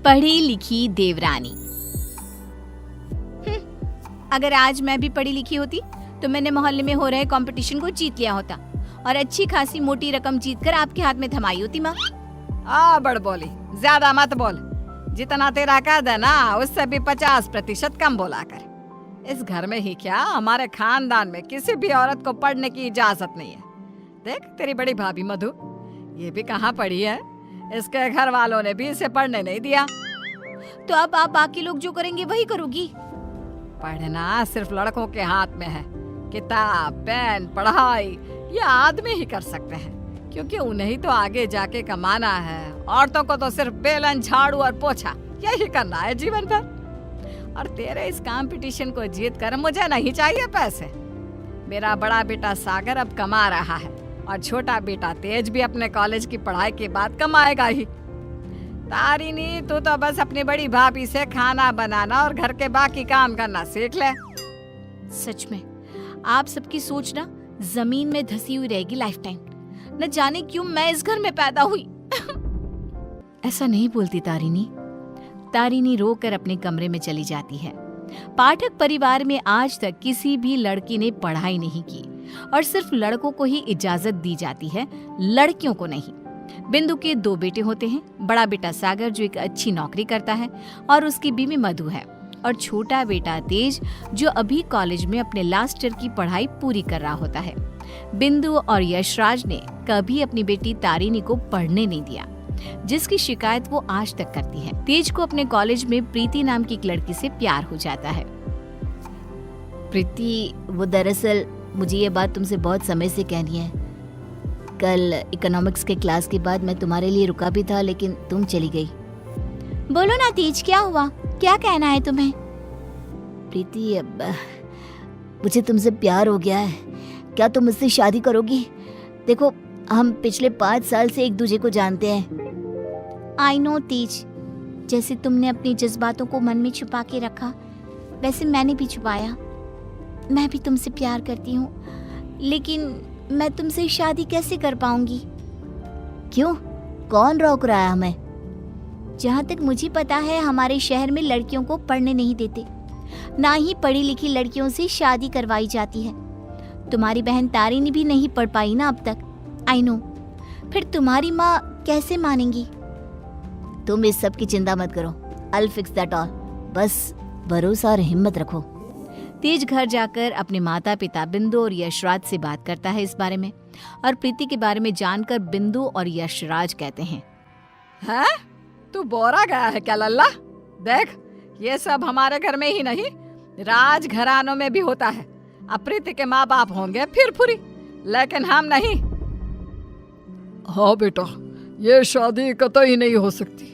पढ़ी लिखी देवरानी। अगर आज मैं भी पढ़ी लिखी होती तो मैंने मोहल्ले में हो रहे कंपटीशन को जीत लिया होता और अच्छी खासी मोटी रकम जीतकर आपके हाथ में थमाई होती। माँ बड़ बोली, ज्यादा मत बोल। जितना तेरा कद है ना उससे भी 50% कम बोला कर। इस घर में ही क्या, हमारे खानदान में किसी भी औरत को पढ़ने की इजाजत नहीं है। देख तेरी बड़ी भाभी मधु, ये भी कहाँ पढ़ी है, इसके घर वालों ने भी इसे पढ़ने नहीं दिया। तो अब आप बाकी लोग जो करेंगे वही करोगी? पढ़ना सिर्फ लड़कों के हाथ में है। किताब, पेन, पढ़ाई ये आदमी ही कर सकते हैं, क्योंकि उन्हें ही तो आगे जाके कमाना है। औरतों को तो सिर्फ बेलन, झाड़ू और पोछा यही करना है जीवन भर। और तेरे इस कंपटीशन को जीत कर मुझे नहीं चाहिए पैसे। मेरा बड़ा बेटा सागर अब कमा रहा है और छोटा बेटा तेज भी अपने कॉलेज की पढ़ाई के बाद कमाएगा ही। तारिणी, तू तो बस अपनी बड़ी भाभी से खाना बनाना और घर के बाकी काम करना सीख ले। सच में आप सबकी सोच ना जमीन में धसी हुई रहेगी लाइफ टाइम। न जाने क्यों मैं इस घर में पैदा हुई। ऐसा नहीं बोलती तारिणी। तारिणी रोकर अपने कमरे में चली जाती है। पाठक परिवार में आज तक किसी भी लड़की ने पढ़ाई नहीं की और सिर्फ लड़कों को ही इजाजत दी जाती है, लड़कियों को नहीं। बिंदु के 2 बेटे होते हैं। बड़ा बेटा सागर जो एक अच्छी नौकरी करता है और उसकी बीवी मधु है, और छोटा बेटा तेज जो अभी कॉलेज में अपने लास्ट ईयर की पढ़ाई पूरी कर रहा होता है। बिंदु और यशराज ने कभी अपनी बेटी तारिणी को पढ़ने नहीं दिया, जिसकी शिकायत वो आज तक करती है। तेज को अपने कॉलेज में प्रीति नाम की एक लड़की से प्यार हो जाता है। प्रीति, वो दरअसल मुझे ये बात तुमसे बहुत समय से कहनी है। कल इकोनॉमिक्स के क्लास के बाद मैं तुम्हारे लिए रुका भी था, लेकिन तुम चली गई। बोलो ना तेज, क्या हुआ? क्या कहना है तुम्हें? प्रीति, अब मुझे तुमसे प्यार हो गया है। क्या तुम मुझसे शादी करोगी? देखो, हम पिछले 5 साल से एक दूसरे को जानते हैं। आई नो तेज, जैसे तुमने अपने जज्बातों को मन में छुपा के रखा, वैसे मैंने भी छुपाया। मैं भी तुमसे प्यार करती हूँ, लेकिन मैं तुमसे शादी कैसे कर पाऊंगी? क्यों? कौन रोक रहा है हमें? जहाँ तक मुझे पता है हमारे शहर में लड़कियों को पढ़ने नहीं देते, ना ही पढ़ी लिखी लड़कियों से शादी करवाई जाती है। तुम्हारी बहन तारिणी भी नहीं पढ़ पाई ना अब तक। आई नो, फिर तुम्हारी माँ कैसे मानेंगी? तुम इस सब की चिंता मत करो। I'll fix that all। बस भरोसा और हिम्मत रखो। तेज घर जाकर अपने माता पिता बिंदु और यशराज से बात करता है इस बारे में, और प्रीति के बारे में जानकर बिंदु और यशराज कहते हैं, हैं? तू बोरा गया है क्या लल्ला? देख, ये सब हमारे घर में ही नहीं, राज घरानों में भी होता है। अब प्रीति के माँ बाप होंगे फिर फुरी, लेकिन हम नहीं। हाँ बेटा, ये शादी कतई नहीं हो सकती।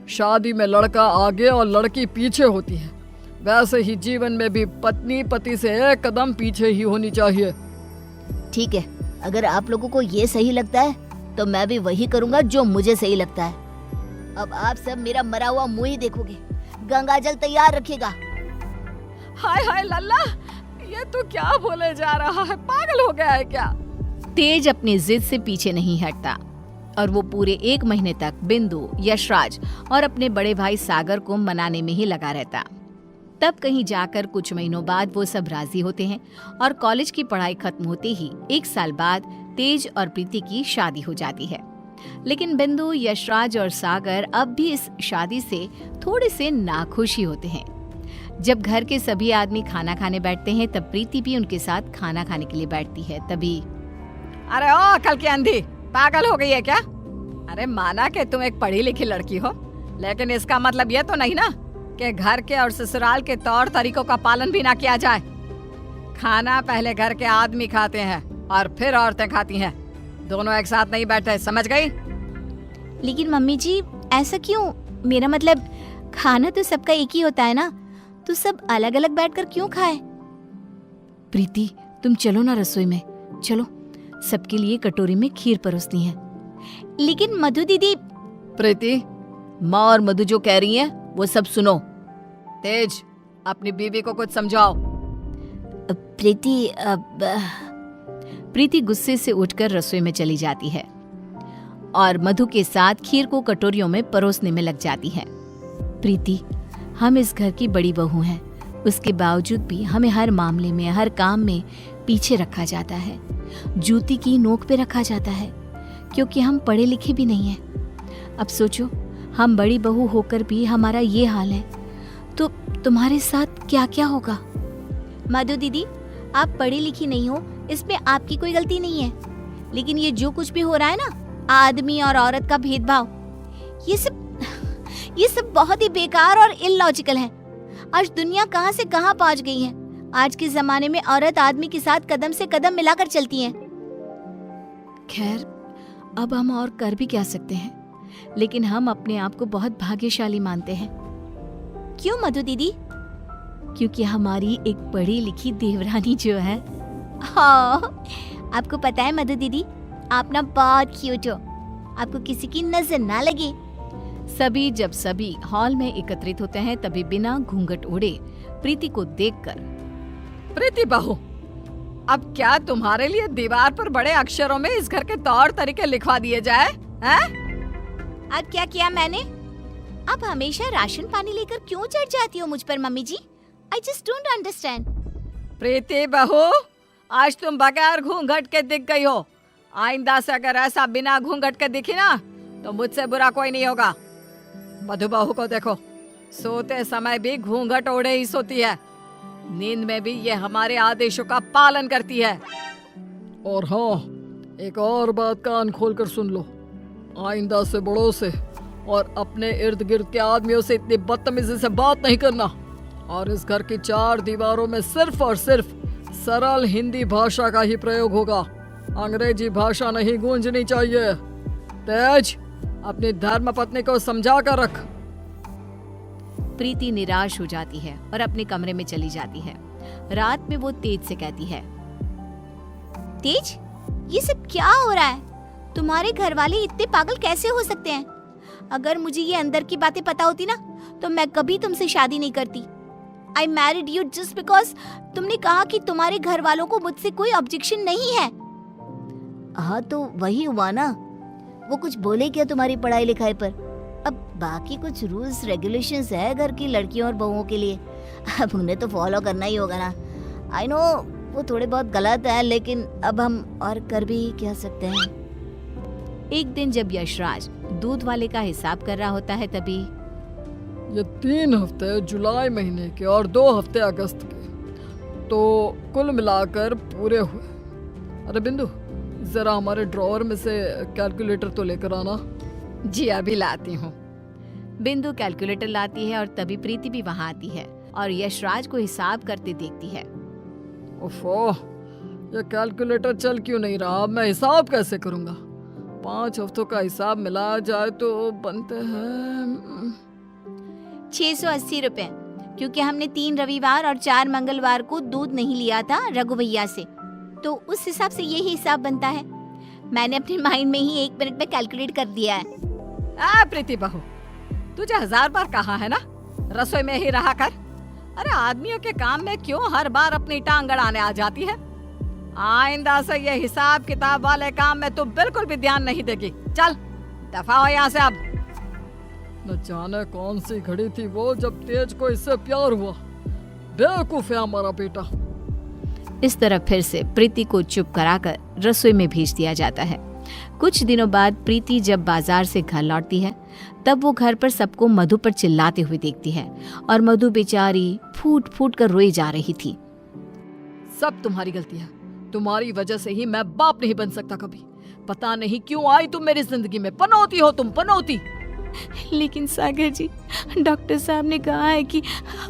शादी में लड़का आगे और लड़की पीछे होती है। वैसे ही जीवन में भी पत्नी पति से 1 कदम पीछे ही होनी चाहिए। ठीक है, अगर आप लोगों को ये सही लगता है तो मैं भी वही करूँगा जो मुझे सही लगता है। अब आप सब मेरा मरा हुआ मुंह ही देखोगे। गंगाजल तैयार रखिएगा। हाय हाय लल्ला, ये तू क्या बोले जा रहा है? पागल हो गया है क्या? तेज अपनी जिद से पीछे नहीं हटता और वो पूरे 1 महीने तक बिंदु, यशराज और अपने बड़े भाई सागर को मनाने में ही लगा रहता। तब कहीं जाकर कुछ महीनों बाद वो सब राजी होते हैं और कॉलेज की पढ़ाई खत्म होते ही 1 साल बाद तेज और प्रीति की शादी हो जाती है। लेकिन बिंदु, यशराज और सागर अब भी इस शादी से थोड़े से नाखुश ही होते हैं। जब घर के सभी आदमी खाना खाने बैठते हैं तब प्रीति भी उनके साथ खाना खाने के लिए बैठती है। तभी, अरे ओ कल की अंधी, पागल हो गई है क्या? अरे माना कि तुम एक पढ़ी लिखी लड़की हो, लेकिन इसका मतलब ये तो नहीं ना कि घर के और ससुराल के तौर तरीकों का पालन भी ना किया जाए। खाना पहले घर के आदमी खाते हैं और फिर औरतें खाती हैं, दोनों एक साथ नहीं बैठे, समझ गई? लेकिन मम्मी जी, ऐसा क्यों? मेरा मतलब खाना तो सबका एक ही होता है ना, तो सब अलग अलग बैठकर क्यों खाए? प्रीति, तुम चलो ना रसोई में, चलो, सबके लिए कटोरी में खीर परोसनी है। लेकिन मधु दीदी। प्रीति, माँ और मधु जो कह रही हैं वो सब सुनो। तेज, अपनी बीवी को कुछ समझाओ। प्रीति गुस्से से उठकर रसोई में चली जाती है और मधु के साथ खीर को कटोरियों में परोसने में लग जाती है। प्रीति, हम इस घर की बड़ी बहू हैं, उसके बावजूद भी हमें हर मामले में, हर काम में पीछे रखा जाता है, जूती की नोक पे रखा जाता है, क्योंकि हम पढ़े लिखे भी नहीं हैं। अब सोचो, हम बड़ी बहू होकर भी हमारा ये हाल है, तो तुम्हारे साथ क्या क्या होगा। मधु दीदी, आप पढ़ी लिखी नहीं हो, इसमें आपकी कोई गलती नहीं है, लेकिन ये जो कुछ भी हो रहा है ना, आदमी और औरत का भेदभाव, ये सब बहुत ही बेकार और इलॉजिकल है। आज दुनिया कहां से कहां पहुंच गई है। आज के जमाने में औरत आदमी के साथ कदम से कदम मिलाकर चलती है। खैर, अब हम और कर भी क्या सकते हैं, लेकिन हम अपने आप को बहुत भाग्यशाली मानते हैं। क्यों मधु दीदी? क्योंकि हमारी एक पढ़ी लिखी देवरानी जो है। हाँ, आपको पता है मधु दीदी, आप ना बहुत क्यूट हो, आपको किसी की नजर ना लगे। जब सभी हॉल में एकत्रित होते हैं, तभी बिना घूंघट ओढ़े प्रीति को देखकर, प्रीति बहू, अब क्या तुम्हारे लिए दीवार पर बड़े अक्षरों में इस घर के तौर तरीके लिखवा दिए जाए? हैं? अब क्या किया मैंने? आप हमेशा राशन पानी लेकर क्यों चढ़ जाती हो मुझ पर mummy ji? I just don't understand. Preeti बहू, आज तुम बगैर घूंघट के दिख गई हो। आइंदा से अगर ऐसा बिना घूंघट के दिखी ना, तो मुझसे बुरा कोई नहीं होगा। मधु बहू को देखो, सोते समय भी घूंघट ओढ़े ही सोती है, नींद में भी ये हमारे आदेशों का पालन करती है। और हाँ, एक और बात कान खोल कर सुन लो, आइंदा से बड़ों से और अपने इर्द गिर्द के आदमियों से इतनी बदतमीजी से बात नहीं करना, और इस घर की 4 दीवारों में सिर्फ और सिर्फ सरल हिंदी भाषा का ही प्रयोग होगा। अंग्रेजी भाषा नहीं गूंजनी चाहिए। तेज, अपनी धर्मपत्नी को समझा कर रख। प्रीति निराश हो जाती है और अपने कमरे में चली जाती है। रात में वो तेज से कहती है, तेज, ये सब क्या हो रहा है? तुम्हारे घर वाले इतने पागल कैसे हो सकते हैं? अगर मुझे ये अंदर की बातें पता होती ना, तो मैं कभी तुमसे शादी नहीं करती। I married you just because तुमने कहा कि तुम्हारे घर वालों को मुझसे कोई ऑब्जेक्शन नहीं है। हाँ, तो वही हुआ ना, वो कुछ बोले क्या तुम्हारी पढ़ाई लिखाई पर? अब बाकी कुछ रूल्स रेगुलेशंस है घर की लड़कियों और बहुओं के लिए, अब उन्हें तो फॉलो करना ही होगा ना। आई नो वो थोड़े बहुत गलत है, लेकिन अब हम और कर भी क्या सकते हैं। एक दिन जब यशराज दूध वाले का हिसाब कर रहा होता है, तभी ये 3 हफ्ते जुलाई महीने के और 2 हफ्ते अगस्त के, तो कुल मिलाकर पूरे हुए। अरे बिंदु, जरा हमारे ड्रॉअर में से कैलकुलेटर तो लेकर आना। जी अभी लाती हूँ। बिंदु कैलकुलेटर लाती है और तभी प्रीति भी वहां आती है और यशराज को हिसाब करते देखती है। ओफो, ये कैलकुलेटर चल क्यों नहीं रहा? अब मैं हिसाब कैसे करूंगा? 5 हफ्तों का हिसाब मिलाया जाए तो बनते हैं 680 रुपए, क्योंकि हमने 3 रविवार और 4 मंगलवार को दूध नहीं लिया था रघु भैया से, तो उस हिसाब से यही हिसाब बनता है। मैंने अपने माइंड में ही 1 मिनट में कैलकुलेट कर दिया है। प्रीति बहू, तुझे 1000 बार कहा है ना, रसोई में ही रहा कर। अरे आदमियों के काम में क्यों हर बार अपनी टांग अड़ाने आ जाती है? आइंदा से ये हिसाब किताब वाले काम में तू बिल्कुल भी ध्यान नहीं देगी। चल दफा हो यहाँ से अब। न जाने कौन सी घड़ी थी वो जब तेज को इससे प्यार हुआ। बेवकूफ है हमारा बेटा। इस तरह फिर से प्रीति को चुप कराकर रसोई में भेज दिया जाता है। कुछ दिनों बाद प्रीति जब बाजार से घर लौटती है, तब वो घर पर सबको मधु पर चिल्लाते हुए देखती है और मधु बेचारी फूट फूट कर रोई जा रही थी। सब तुम्हारी गलती है, तुम्हारी वजह से ही मैं बाप नहीं बन सकता कभी। पता नहीं क्यों आई तुम मेरी जिंदगी में। पनौती हो तुम, पनौती। लेकिन सागर जी, डॉक्टर साहब ने कहा है कि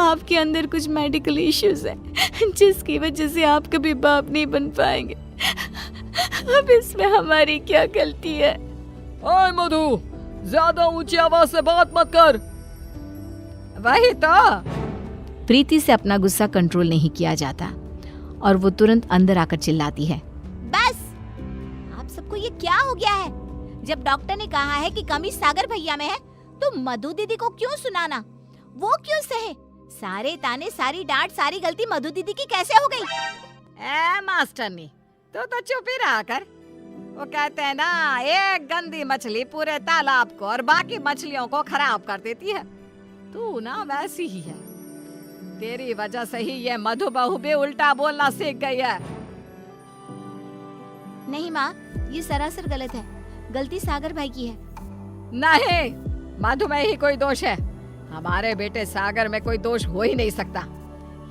आपके अंदर कुछ मेडिकल इश्यूज हैं, जिसकी वजह से आप कभी बाप नहीं बन पाएंगे। अब इसमें हमारी क्या गलती है? ओए मधु, ज्यादा ऊंची आवाज से बात मत कर। वही तो। प्रीति से अपना गुस्सा कंट्रोल नहीं किया जाता और वो तुरंत अंदर आकर चिल्लाती है, बस, आप सबको ये क्या हो गया है? जब डॉक्टर ने कहा है कि कमी सागर भैया में है, तो मधु दीदी को क्यों सुनाना? वो क्यों सहे? सारे ताने, सारी डांट, सारी गलती मधु दीदी की कैसे हो गई? मास्टरनी, तो चुप ही रहा कर। वो कहते हैं ना, एक गंदी मछली पूरे तालाब को और बाकी मछलियों को खराब कर देती है। तू ना वैसी ही है। तेरी वजह से ही ये मधु बहू भी उल्टा बोलना सीख गई है। नहीं माँ, ये सरासर गलत है। गलती सागर भाई की है। नहीं, मधु में ही कोई दोष है। हमारे बेटे सागर में कोई दोष हो ही नहीं सकता।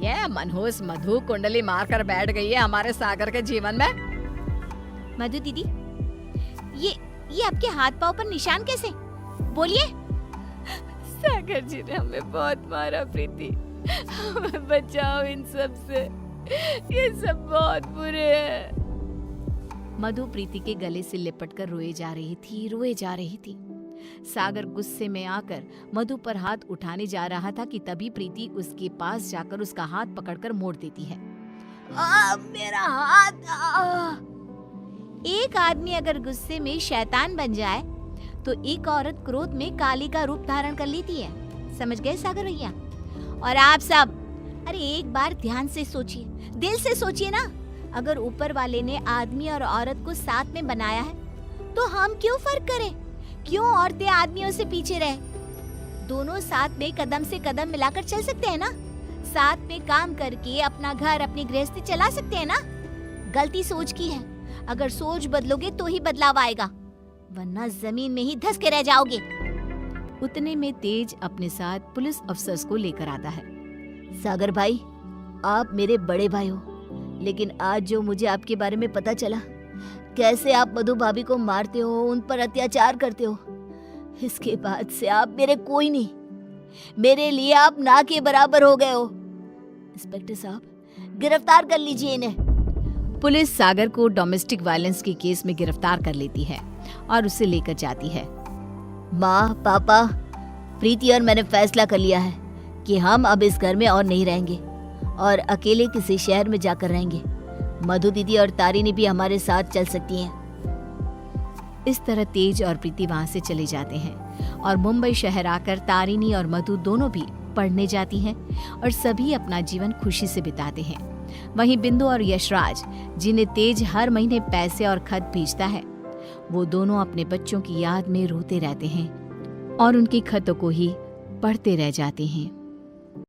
ये मनहूस मधु कुंडली मारकर बैठ गई है हमारे सागर के जीवन में। मधु दीदी, ये आपके हाथ पाँव पर निशान कैसे? बोलिए। सागर जी ने हमें बहुत मारा प्रीति, हमें बचाओ इन सब से, ये सब बहुत बुरे हैं। मधु प्रीति के गले से लिपटकर रोए जा रही थी। सागर गुस्से में आकर मधु पर हाथ उठाने जा रहा था कि तभी प्रीति उसके पास जाकर उसका हाथ पकड़कर मोड़ देती है। मेरा हाथ। एक आदमी अगर गुस्से में शैतान बन जाए तो एक औरत क्रोध में काली का रूप धारण कर लेती है। समझ गए सागर भैया? और आप सब, अरे एक बार ध्यान से सोचिए, दिल से सोचिए ना। अगर ऊपर वाले ने आदमी और औरत को साथ में बनाया है तो हम क्यों फर्क करें? क्यों औरतें आदमियों से पीछे रहे? दोनों साथ में कदम से कदम मिलाकर चल सकते हैं ना। साथ में काम करके अपना घर, अपनी गृहस्थी चला सकते हैं ना। गलती सोच की है। अगर सोच बदलोगे तो ही बदलाव आएगा, वरना जमीन में ही धंस के रह जाओगे। उतने में तेज अपने साथ पुलिस अफसर्स को लेकर आता है। सागर भाई, आप मेरे बड़े भाई हो, लेकिन आज जो मुझे आपके बारे में पता चला, कैसे आप मधु भाभी को मारते हो, उन पर अत्याचार करते हो, इसके बाद से आप मेरे कोई नहीं। मेरे लिए आप ना के बराबर हो गए हो। इंस्पेक्टर साहब, गिरफ्तार कर लीजिए इन्हें। पुलिस सागर को डोमेस्टिक वायलेंस के केस में गिरफ्तार कर लेती है और उसे लेकर जाती है। माँ, पापा, प्रीति और मैंने फैसला कर लिया है कि हम अब इस घर में और नहीं रहेंगे और अकेले किसी शहर में जाकर रहेंगे। मधु दीदी और तारिनी भी हमारे साथ चल सकती हैं। इस तरह तेज और प्रीति वहां से चले जाते हैं और मुंबई शहर आकर तारिनी और मधु दोनों भी पढ़ने जाती हैं और सभी अपना जीवन खुशी से बिताते हैं। वहीं बिंदु और यशराज, जिन्हें तेज हर महीने पैसे और खत भेजता है, वो दोनों अपने बच्चों की याद में रोते रहते हैं और उनकी खतों को ही पढ़ते रह जाते हैं।